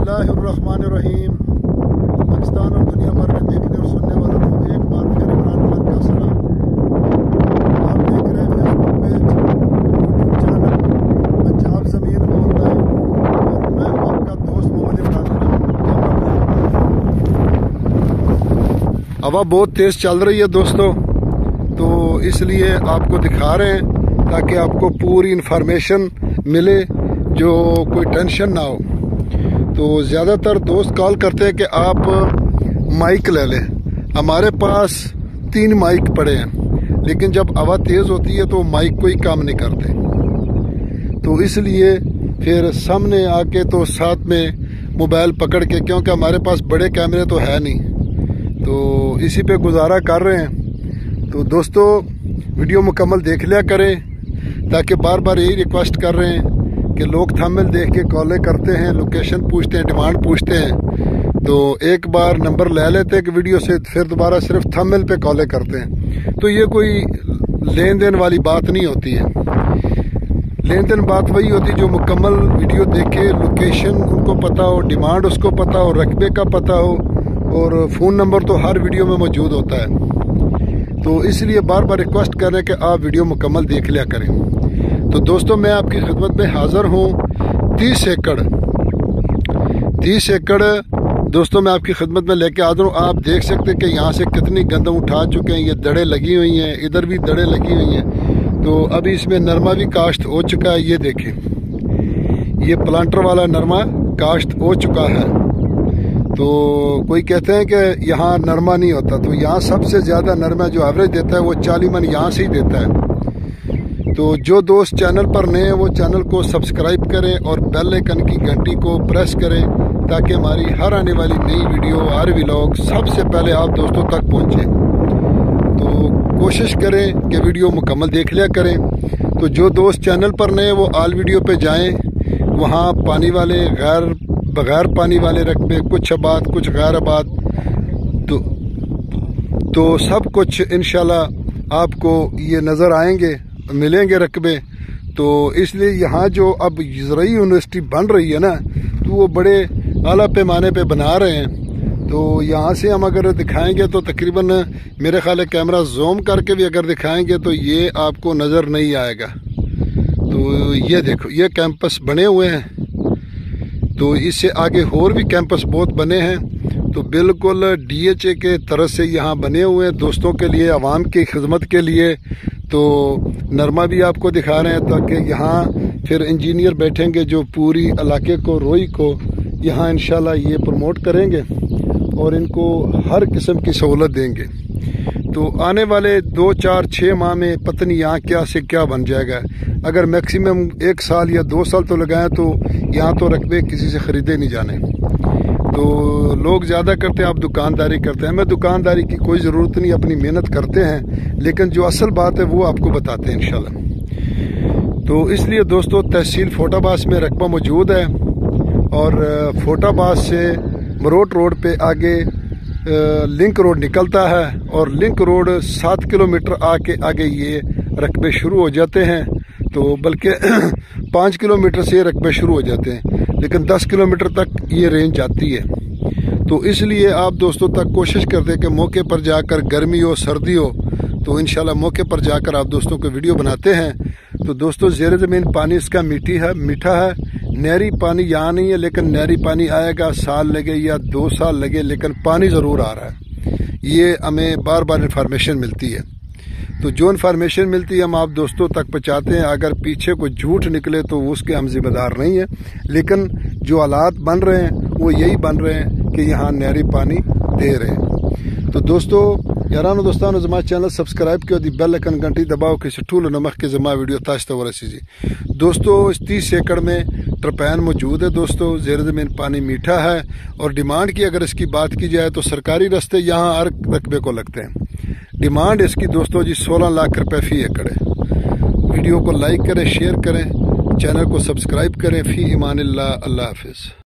बिस्मिल्लाहिर्रहमानिर्रहीम। पाकिस्तान और दुनिया भर में देखने और सुनने वालों को एक बार फिर इमरान खान का सलाम। आप देख रहे हैं Facebook page, YouTube channel Punjab ज़मीन ऑनलाइन, और मैं हूं आपका दोस्त मोहम्मद इमरान खान। हवा बहुत तेज़ चल रही है दोस्तों, तो इसलिए आपको दिखा रहे हैं ताकि आपको पूरी इंफॉर्मेशन मिले, जो कोई टेंशन ना हो। तो ज़्यादातर दोस्त कॉल करते हैं कि आप माइक ले लें। हमारे पास 3 माइक पड़े हैं, लेकिन जब हवा तेज़ होती है तो माइक कोई काम नहीं करते। तो इसलिए फिर सामने आके तो साथ में मोबाइल पकड़ के, क्योंकि हमारे पास बड़े कैमरे तो है नहीं, तो इसी पे गुजारा कर रहे हैं। तो दोस्तों वीडियो मुकम्मल देख लिया करें, ताकि बार बार यही रिक्वेस्ट कर रहे हैं कि लोग थंबनेल देख के कॉलें करते हैं, लोकेशन पूछते हैं, डिमांड पूछते हैं। तो एक बार नंबर ले लेते हैं कि वीडियो से, फिर दोबारा सिर्फ थंबनेल पे कॉलें करते हैं। तो ये कोई लेन देन वाली बात नहीं होती है। लेन देन बात वही होती है जो मुकम्मल वीडियो देखे, लोकेशन उनको पता हो, डिमांड उसको पता हो, रकबे का पता हो, और फ़ोन नंबर तो हर वीडियो में मौजूद होता है। तो इसलिए बार बार रिक्वेस्ट कर रहे हैं कि आप वीडियो मुकम्मल देख लिया करें। तो दोस्तों मैं आपकी खिदमत में हाज़िर हूँ। 30 एकड़ दोस्तों मैं आपकी खिदमत में लेके हाज़िर हूँ। आप देख सकते हैं कि यहाँ से कितनी गंदम उठा चुके हैं, ये दड़ें लगी हुई हैं, इधर भी दड़ें लगी हुई हैं। तो अभी इसमें नरमा भी काश्त हो चुका है। ये देखें, ये प्लांटर वाला नरमा काश्त हो चुका है। तो कोई कहते हैं कि यहाँ नरमा नहीं होता, तो यहाँ सबसे ज़्यादा नरमा जो एवरेज देता है वो 40 मन यहाँ से ही देता है। तो जो दोस्त चैनल पर नए हैं वो चैनल को सब्सक्राइब करें और बेल आइकन की घंटी को प्रेस करें, ताकि हमारी हर आने वाली नई वीडियो, हर व्लॉग सबसे पहले आप दोस्तों तक पहुँचे। तो कोशिश करें कि वीडियो मुकम्मल देख लिया करें। तो जो दोस्त चैनल पर नए हैं वो ऑल वीडियो पे जाएं, वहाँ पानी वाले, बगैर पानी वाले रकबे, कुछ आबाद कुछ गैर आबाद, तो सब कुछ इंशाल्लाह आपको ये नज़र आएंगे, मिलेंगे रकबे। तो इसलिए यहाँ जो अब ज़राई यूनिवर्सिटी बन रही है ना, तो वो बड़े आला पैमाने पे बना रहे हैं। तो यहाँ से हम अगर दिखाएंगे तो तकरीबन मेरे ख्याल है कैमरा जूम करके भी अगर दिखाएंगे तो ये आपको नज़र नहीं आएगा। तो ये देखो, ये कैंपस बने हुए हैं। तो इससे आगे और भी कैंपस बहुत बने हैं। तो बिल्कुल DHA के तरफ से यहाँ बने हुए हैं दोस्तों के लिए, आवाम की खिदमत के लिए। तो नरमा भी आपको दिखा रहे हैं, ताकि यहाँ फिर इंजीनियर बैठेंगे जो पूरी इलाके को, रोई को यहाँ इंशाल्लाह ये प्रमोट करेंगे और इनको हर किस्म की सहूलत देंगे। तो आने वाले 2, 4, 6 माह में पता नहीं यहाँ क्या से क्या बन जाएगा। अगर मैक्सिमम 1 साल या 2 साल तो लगाएं तो यहाँ तो रकबे किसी से ख़रीदे नहीं जाने। तो लोग ज़्यादा करते हैं, आप दुकानदारी करते हैं। हमें दुकानदारी की कोई ज़रूरत नहीं, अपनी मेहनत करते हैं, लेकिन जो असल बात है वो आपको बताते हैं इंशाल्लाह। तो इसलिए दोस्तों तहसील फोटाबाज में रकबा मौजूद है, और फोटाबाज से मरोट रोड पे आगे लिंक रोड निकलता है, और लिंक रोड 7 किलोमीटर आगे ये रकबे शुरू हो जाते हैं। तो बल्कि 5 किलोमीटर से रकबे शुरू हो जाते हैं, लेकिन 10 किलोमीटर तक ये रेंज आती है। तो इसलिए आप दोस्तों तक कोशिश करते हैं कि मौके पर जाकर, गर्मी हो सर्दी हो, तो इंशाल्लाह मौके पर जाकर आप दोस्तों को वीडियो बनाते हैं। तो दोस्तों ज़ेर ज़मीन पानी इसका मीठा है। नहरी पानी यहाँ नहीं है, लेकिन नहरी पानी आएगा, साल लगे या 2 साल लगे, लेकिन पानी ज़रूर आ रहा है। ये हमें बार बार इन्फॉर्मेशन मिलती है। तो जो इन्फॉर्मेशन मिलती है हम आप दोस्तों तक पहुँचाते हैं। अगर पीछे कोई झूठ निकले तो उसके हम जिम्मेदार नहीं हैं, लेकिन जो हालात बन रहे हैं वो यही बन रहे हैं कि यहाँ नहरी पानी दे रहे हैं। तो दोस्तों यारानो दोस्तानो जमा चैनल सब्सक्राइब किया, दी बेल आइकन घंटी दबाओ कि ठूल नमक के जमा वीडियो ताश तो रसी। दोस्तों इस 30 एकड़ में टरपैन मौजूद है दोस्तों। ज़ेर ज़मीन पानी मीठा है, और डिमांड की अगर इसकी बात की जाए तो सरकारी रास्ते यहाँ हर रकबे को लगते हैं। डिमांड इसकी दोस्तों जी 16 लाख रुपए फ़ी एकड़ है। वीडियो को लाइक करें, शेयर करें, चैनल को सब्सक्राइब करें। फ़ी ईमानिल्लाह, अल्लाह हाफिज़।